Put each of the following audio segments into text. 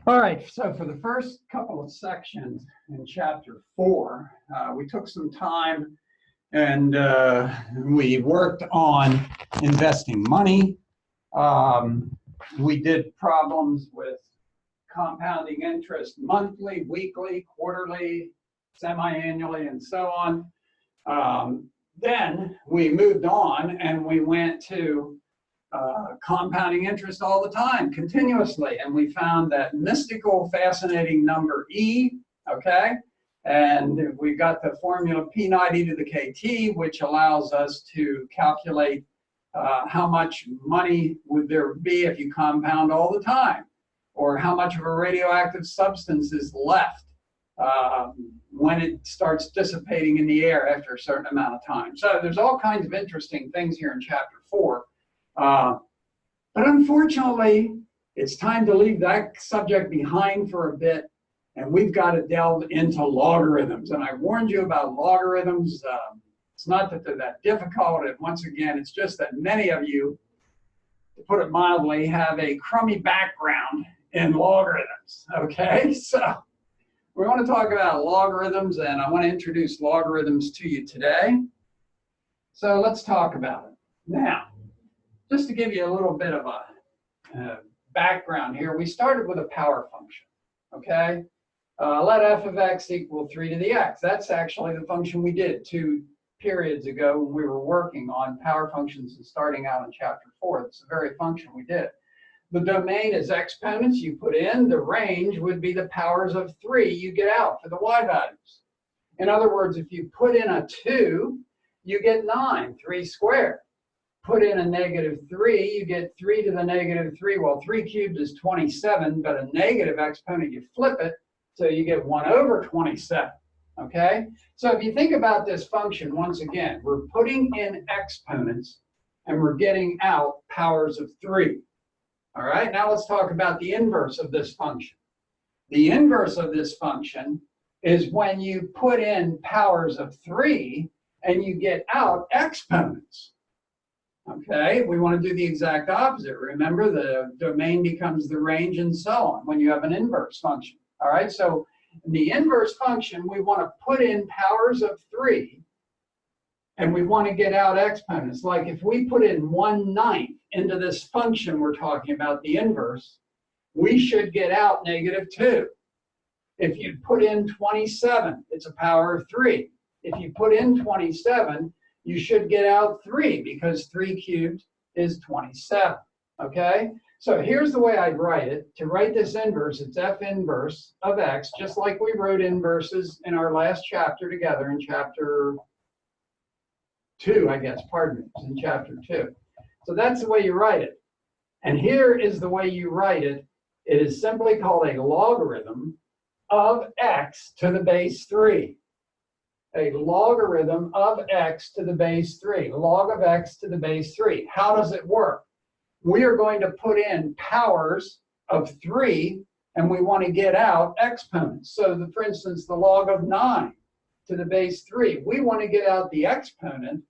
All right, so for the first couple of sections in chapter 4, we took some time and we worked on investing money. We did problems with compounding interest monthly, weekly, quarterly, semi-annually, and so on. Then we moved on and we went to compounding interest all the time, continuously. And we found that mystical, fascinating number E, okay? And we got the formula P naught e to the KT, which allows us to calculate how much money would there be if you compound all the time, or how much of a radioactive substance is left when it starts dissipating in the air after a certain amount of time. So there's all kinds of interesting things here in chapter 4. But unfortunately, it's time to leave that subject behind for a bit, and we've got to delve into logarithms. And I warned you about logarithms. It's not that they're that difficult, and once again, it's just that many of you, to put it mildly, have a crummy background in logarithms, okay? So we want to talk about logarithms, and I want to introduce logarithms to you today. So let's talk about it. Now, just to give you a little bit of a background here, we started with a power function, okay? Let f of x equal 3 to the x. That's actually the function we did 2 periods ago when we were working on power functions and starting out in chapter 4. It's the very function we did. The domain is exponents you put in. The range would be the powers of 3 you get out for the y values. In other words, if you put in a 2, you get 9, 3 squared. Put in a -3, you get 3 to the -3. Well, 3 cubed is 27, but a negative exponent, you flip it, so you get 1 over 27, okay? So if you think about this function, once again, we're putting in exponents, and we're getting out powers of 3. All right, now let's talk about the inverse of this function. The inverse of this function is when you put in powers of 3, and you get out exponents. Okay, we want to do the exact opposite. Remember, the domain becomes the range and so on when you have an inverse function. All right, so in the inverse function, we want to put in powers of 3, and we want to get out exponents. Like if we put in 1/9 into this function we're talking about, the inverse, we should get out -2. If you put in 27, it's a power of 3. If you put in 27, you should get out 3 because 3 cubed is 27, okay? So here's the way I'd write it. To write this inverse, it's f inverse of x, just like we wrote inverses in our last chapter together in chapter 2, I guess, pardon me, it's in chapter 2. So that's the way you write it. And here is the way you write it. It is simply called a logarithm of x to the base 3. A logarithm of x to the base 3. Log of x to the base 3. How does it work? We are going to put in powers of 3, and we want to get out exponents. So, for instance, the log of 9 to the base 3. We want to get out the exponent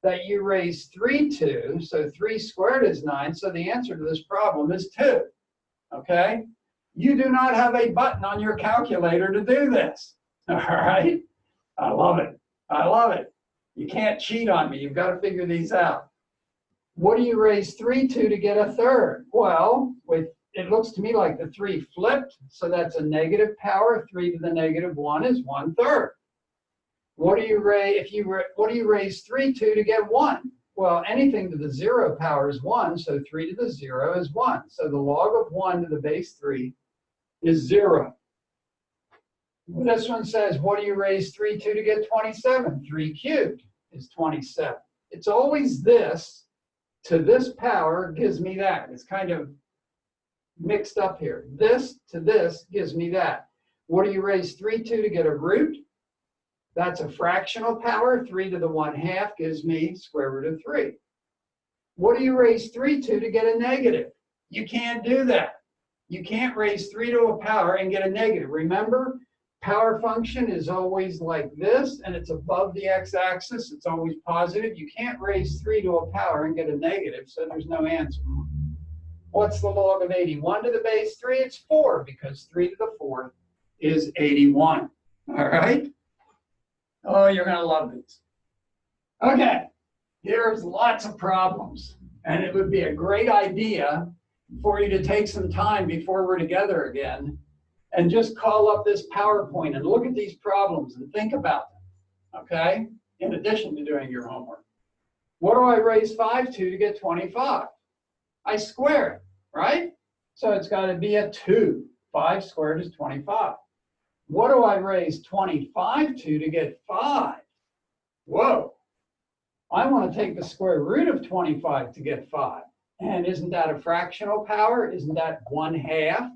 that you raise 3 to. So 3 squared is 9. So the answer to this problem is 2. Okay? You do not have a button on your calculator to do this. All right? I love it. I love it. You can't cheat on me. You've got to figure these out. What do you raise 3 to get a third? Well, it looks to me like the 3 flipped, so that's a negative power. 3 to the -1 is 1/3. What do you raise 3 to get 1? Well, anything to the 0 power is 1, so 3 to the 0 is 1. So the log of 1 to the base 3 is 0. This one says, what do you raise 3 to get 27? 3 cubed is 27. It's always this to this power gives me that. It's kind of mixed up here. This to this gives me that. What do you raise 3 to get a root? That's a fractional power. 3 to the 1/2 gives me square root of 3. What do you raise 3 to get a negative? You can't do that. You can't raise 3 to a power and get a negative. Remember, power function is always like this, and it's above the x-axis. It's always positive. You can't raise 3 to a power and get a negative, so there's no answer. What's the log of 81 to the base 3? It's 4, because 3 to the 4th is 81. All right? Oh, you're going to love these. Okay, here's lots of problems. And it would be a great idea for you to take some time before we're together again and just call up this PowerPoint and look at these problems and think about them, okay? In addition to doing your homework. What do I raise 5 to get 25? I square it, right? So it's got to be a 2. 5 squared is 25. What do I raise 25 to get 5? Whoa. I want to take the square root of 25 to get 5. And isn't that a fractional power? Isn't that 1/2?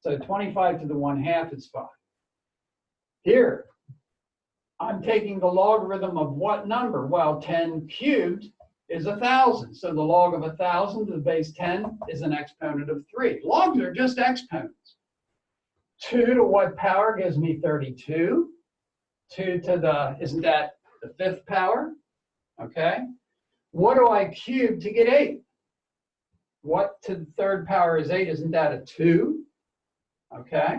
So 25 to the 1/2 is 5. Here, I'm taking the logarithm of what number? Well, 10 cubed is 1,000. So the log of 1,000 to the base 10 is an exponent of 3. Logs are just exponents. 2 to what power gives me 32? 2 to the, isn't that the 5th power? Okay. What do I cube to get 8? What to the 3rd power is 8? Isn't that a 2? Okay.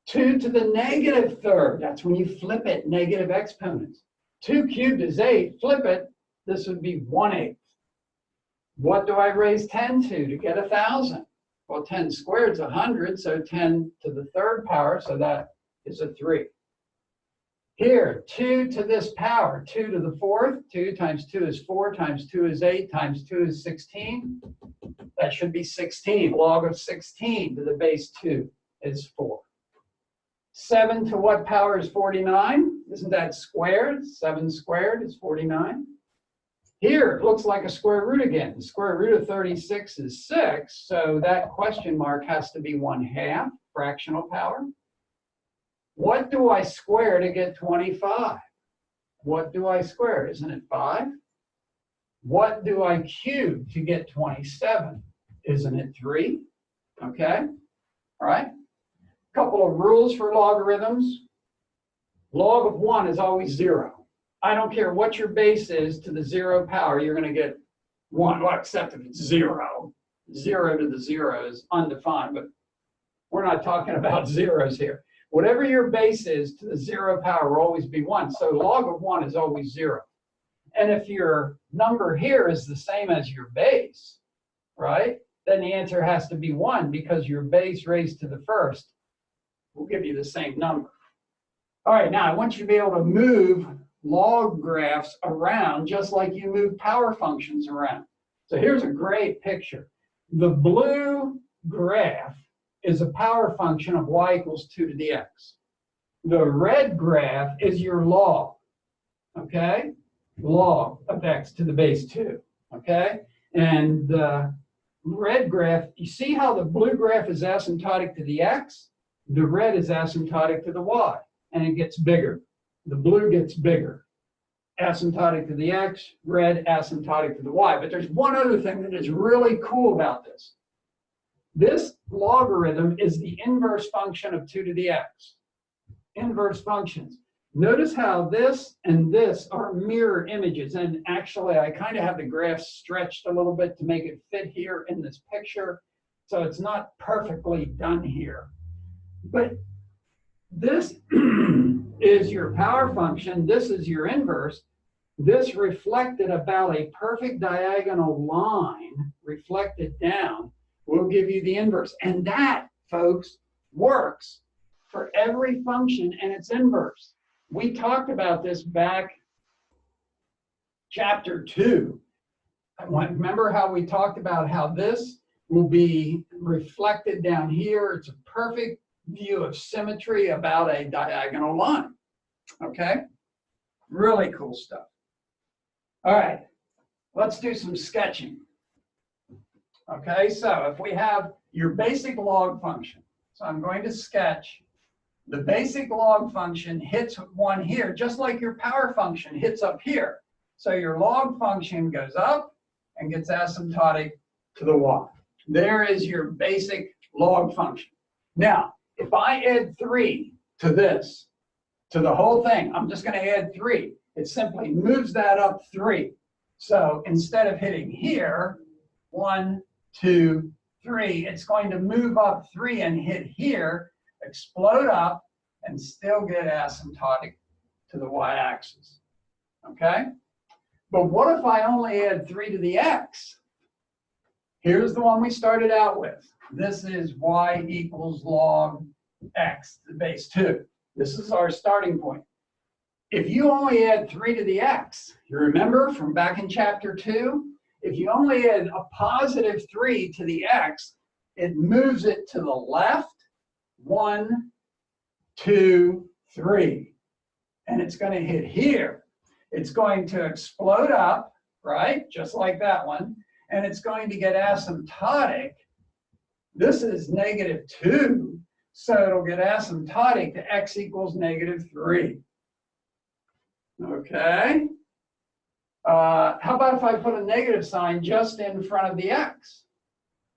2 to the negative 3rd. That's when you flip it, negative exponents. 2 cubed is 8. Flip it. This would be 1/8. What do I raise 10 to get 1,000? Well, 10 squared is 100, so 10 to the 3rd power, so that is a 3. Here, 2 to this power, 2 to the 4th. 2 times 2 is 4, times 2 is 8, times 2 is 16. That should be 16. Log of 16 to the base 2 is 4. 7 to what power is 49? Isn't that squared? 7 squared is 49. Here, it looks like a square root again. The square root of 36 is 6, so that question mark has to be 1/2, fractional power. What do I square to get 25? What do I square? Isn't it 5? What do I cube to get 27? Isn't it 3? Okay, all right. Couple of rules for logarithms. Log of 1 is always 0. I don't care what your base is to the 0 power, you're going to get 1. Well, except if it's 0. 0 to the 0 is undefined, but we're not talking about zeros here. Whatever your base is to the 0 power will always be 1. So log of 1 is always 0. And if your number here is the same as your base, right, then the answer has to be 1 because your base raised to the 1st will give you the same number. All right, now I want you to be able to move log graphs around just like you move power functions around. So here's a great picture. The blue graph is a power function of y equals 2 to the x. The red graph is your log, okay? Log of x to the base 2, okay? And the red graph, you see how the blue graph is asymptotic to the x? The red is asymptotic to the y, and it gets bigger. The blue gets bigger. Asymptotic to the x, red asymptotic to the y. But there's one other thing that is really cool about this. This logarithm is the inverse function of 2 to the x. Inverse functions. Notice how this and this are mirror images. And actually, I kind of have the graph stretched a little bit to make it fit here in this picture. So it's not perfectly done here. But this is your power function. This is your inverse. This reflected about a perfect diagonal line reflected down will give you the inverse. And that, folks, works for every function and its inverse. We talked about this back chapter 2. Remember how we talked about how this will be reflected down here? It's a perfect view of symmetry about a diagonal line. Okay? Really cool stuff. All right, let's do some sketching. Okay, so if we have your basic log function, so I'm going to sketch the basic log function hits 1 here, just like your power function hits up here. So your log function goes up and gets asymptotic to the y. There is your basic log function. Now, if I add 3 to this, to the whole thing, I'm just going to add 3. It simply moves that up 3. So instead of hitting here, 1, 2, 3, it's going to move up 3 and hit here, explode up, and still get asymptotic to the y-axis. Okay? But what if I only add 3 to the x? Here's the one we started out with. This is y equals log x to the base 2. This is our starting point. If you only add 3 to the x, you remember from back in chapter 2, if you only add a positive 3 to the x, it moves it to the left, 1, 2, 3. And it's going to hit here. It's going to explode up, right? Just like that one. And it's going to get asymptotic. This is -2. So it'll get asymptotic to x equals -3. Okay. How about if I put a negative sign just in front of the x?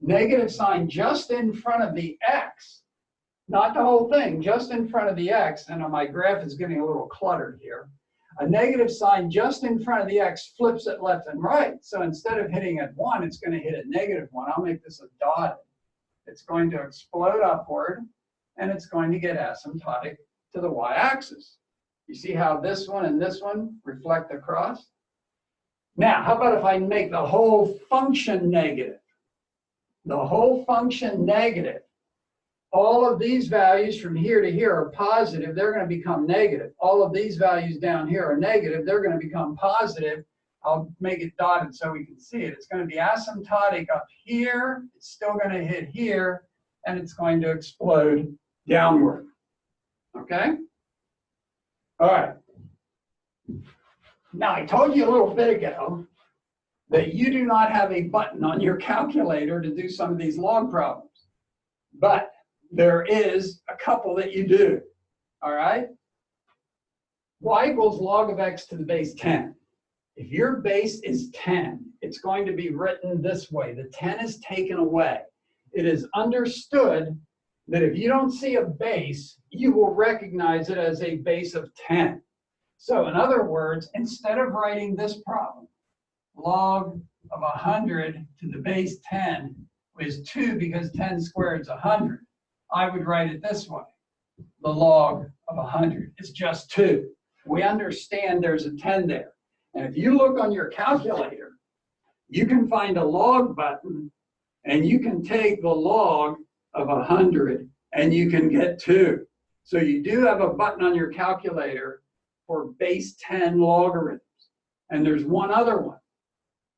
Negative sign just in front of the x. Not the whole thing, just in front of the x. And my graph is getting a little cluttered here. A negative sign just in front of the x flips it left and right. So instead of hitting at 1, it's going to hit at -1. I'll make this a dot. It's going to explode upward, and it's going to get asymptotic to the y-axis. You see how this one and this one reflect across? Now, how about if I make the whole function negative? The whole function negative. All of these values from here to here are positive. They're going to become negative. All of these values down here are negative. They're going to become positive. I'll make it dotted so we can see it. It's going to be asymptotic up here. It's still going to hit here. And it's going to explode downward. Okay? All right. Now, I told you a little bit ago that you do not have a button on your calculator to do some of these log problems. But there is a couple that you do. All right? Y equals log of x to the base 10. If your base is 10, it's going to be written this way. The 10 is taken away. It is understood that if you don't see a base, you will recognize it as a base of 10. So in other words, instead of writing this problem, log of 100 to the base 10 is 2 because 10 squared is 100. I would write it this way. The log of 100 is just 2. We understand there's a 10 there. And if you look on your calculator, you can find a log button, and you can take the log of 100, and you can get 2. So you do have a button on your calculator for base 10 logarithms. And there's one other one.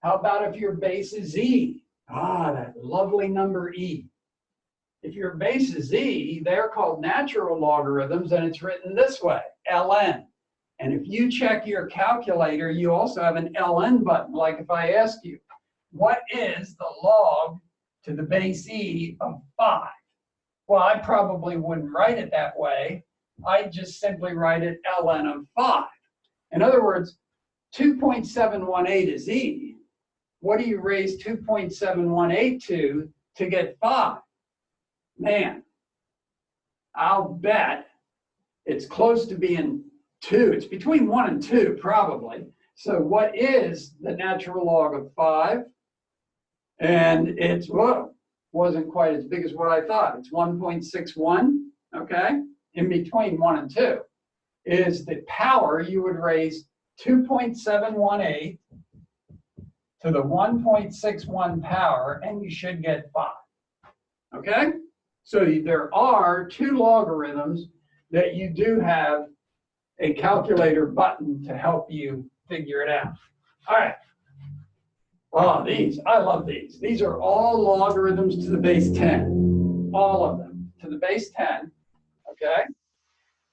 How about if your base is e? Ah, that lovely number e. If your base is e, they're called natural logarithms, and it's written this way, ln. And if you check your calculator, you also have an ln button. Like if I ask you, what is the log to the base e of 5? Well, I probably wouldn't write it that way. I'd just simply write it ln of 5. In other words, 2.718 is e. What do you raise 2.718 to get 5? Man, I'll bet it's close to being 2. It's between 1 and 2, probably. So what is the natural log of 5? And it's, whoa, wasn't quite as big as what I thought. It's 1.61, okay? In between 1 and 2 is the power. You would raise 2.718 to the 1.61 power, and you should get 5, okay? So there are 2 logarithms that you do have a calculator button to help you figure it out. All right. Oh, these, I love these. These are all logarithms to the base 10. All of them to the base 10, okay?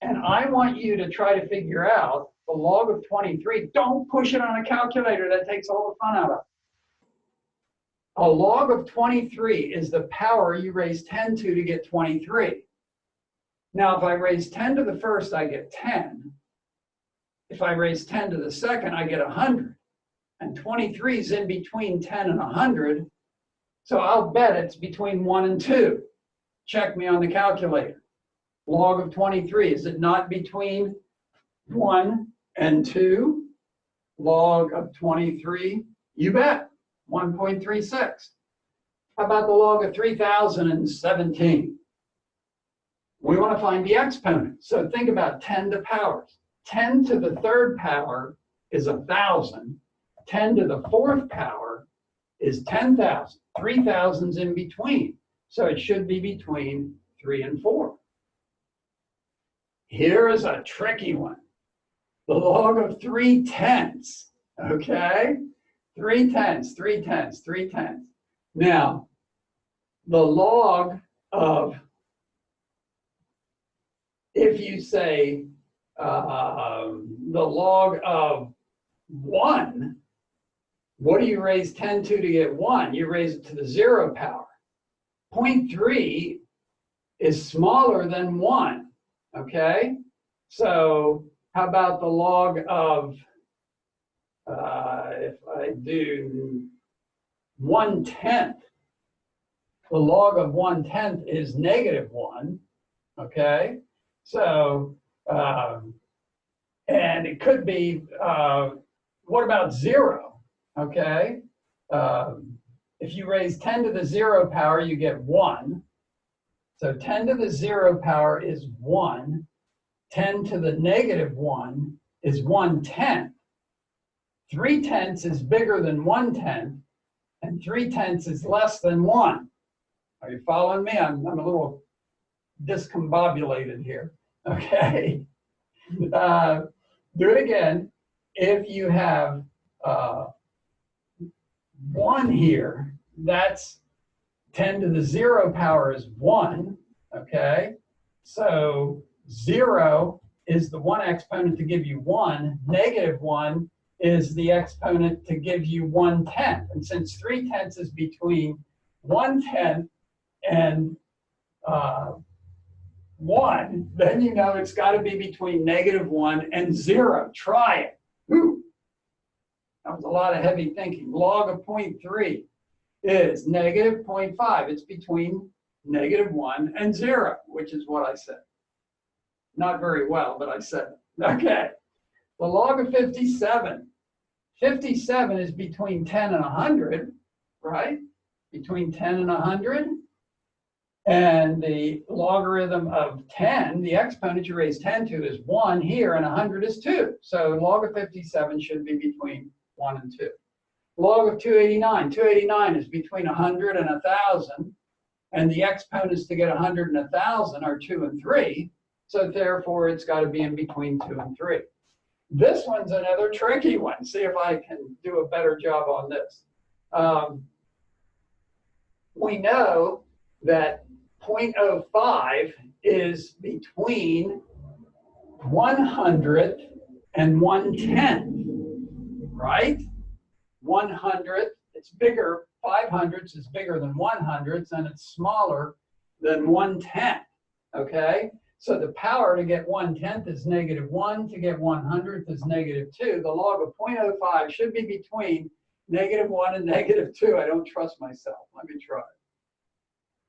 And I want you to try to figure out the log of 23. Don't push it on a calculator. That takes all the fun out of it. A log of 23 is the power you raise 10 to get 23. Now, if I raise 10 to the first, I get 10. If I raise 10 to the second, I get 100. And 23 is in between 10 and 100. So I'll bet it's between 1 and 2. Check me on the calculator. Log of 23, is it not between 1 and 2? Log of 23, you bet, 1.36. How about the log of 3,017? We want to find the exponent. So think about 10 to powers. 10 to the third power is 1,000. 10 to the fourth power is 10,000. 3,000's in between. So it should be between 3 and 4. Here is a tricky one. The log of 3/10. Okay? 3/10, 3/10, 3/10. Now, the log of, if you say the log of 1, what do you raise 10 to get 1? You raise it to the 0 power. 0.3 is smaller than 1, okay? So how about the log of, if I do 1/10, the log of 1/10 is -1, okay? So, and it could be, what about 0, okay? If you raise 10 to the 0 power, you get 1. So 10 to the 0 power is 1. 10 to the -1 is 1/10. 3/10 is bigger than 1/10, and 3/10 is less than 1. Are you following me? I'm a little discombobulated here. Okay. Do it again. If you have 1 here, that's 10 to the 0 power is 1. Okay. So 0 is the 1 exponent to give you 1. -1 is the exponent to give you 1/10. And since 3/10 is between 1/10 and 1, then you know it's got to be between -1 and 0. Try it. Ooh, that was a lot of heavy thinking. Log of 0.3 is -0.5. It's between -1 and 0, which is what I said. Not very well, but I said it. Okay. The log of 57. 57 is between 10 and 100, right? Between 10 and 100. And the logarithm of 10, the exponent you raise 10 to is 1 here, and 100 is 2. So log of 57 should be between 1 and 2. Log of 289. 289 is between 100 and 1,000. And the exponents to get 100 and 1,000 are 2 and 3. So therefore, it's got to be in between 2 and 3. This one's another tricky one. See if I can do a better job on this. We know that 0.05 is between 100th and 1/10th, right? 100th, it's bigger, 500ths is bigger than 100ths, and it's smaller than 1/10, okay? So the power to get 1/10 is -1, to get 100th is -2. The log of 0.05 should be between -1 and -2. I don't trust myself. Let me try.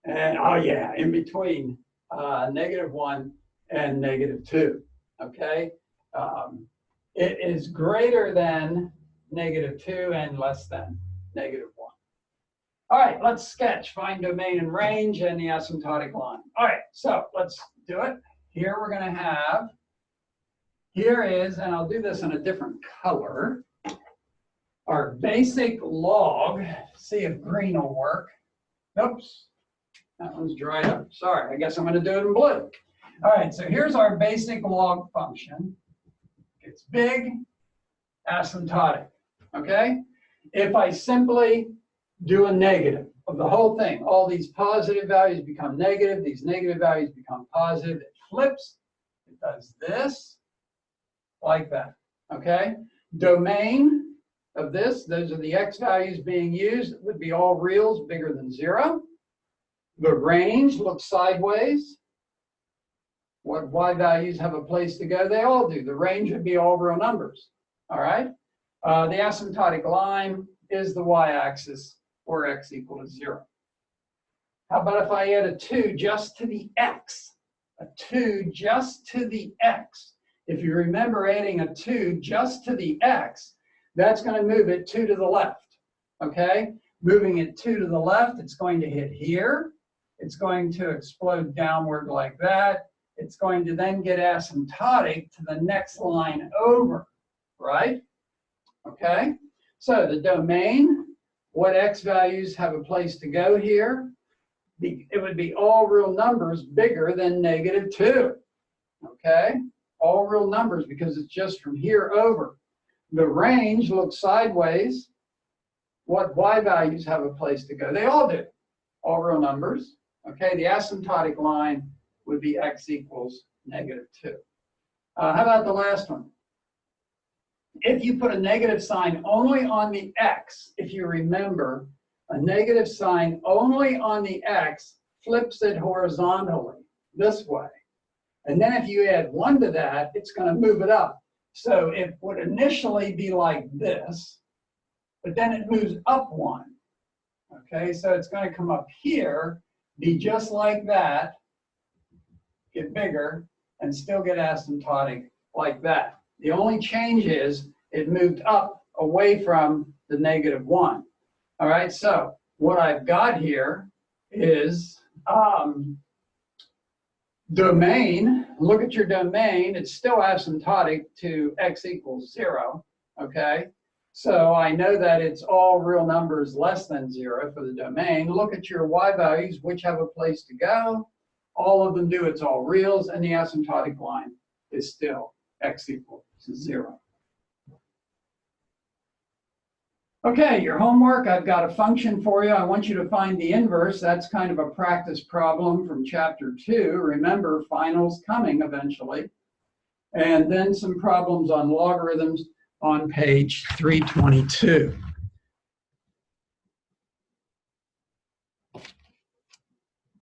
And oh yeah, in between -1 and -2. Okay, it is greater than -2 and less than -1. All right, let's sketch. Find domain and range and the asymptotic line. All right, so let's do it. Here we're going to have, here is, and I'll do this in a different color, our basic log. See if green will work. Oops, that one's dried up. Sorry, I guess I'm going to do it in blue. All right, so here's our basic log function. It's big, asymptotic, okay? If I simply do a negative of the whole thing, all these positive values become negative, these negative values become positive, it flips, it does this, like that, okay? Domain of this, those are the x values being used, it would be all reals bigger than 0. The range looks sideways. What y values have a place to go? They all do. The range would be all real numbers, all right? The asymptotic line is the y-axis, or x equal to 0. How about if I add a 2 just to the x? A 2 just to the x. If you remember adding a 2 just to the x, that's going to move it 2 to the left, okay? Moving it 2 to the left, it's going to hit here. It's going to explode downward like that. It's going to then get asymptotic to the next line over, right? Okay, so the domain, what x values have a place to go here? It would be all real numbers bigger than -2, okay? All real numbers because it's just from here over. The range looks sideways. What y values have a place to go? They all do, all real numbers, okay? The asymptotic line would be x equals -2. How about the last one? If you put a negative sign only on the x, if you remember, a negative sign only on the x flips it horizontally this way. And then if you add 1 to that, it's going to move it up. So it would initially be like this, but then it moves up 1. Okay, so it's going to come up here, be just like that, get bigger, and still get asymptotic like that. The only change is it moved up away from the -1. All right, so what I've got here is domain. Look at your domain. It's still asymptotic to x equals 0, okay? So I know that it's all real numbers less than 0 for the domain. Look at your y values, which have a place to go. All of them do. It's all reals, and the asymptotic line is still x equals 0. Okay, your homework, I've got a function for you. I want you to find the inverse. That's kind of a practice problem from chapter 2. Remember, finals coming eventually. And then some problems on logarithms on page 322.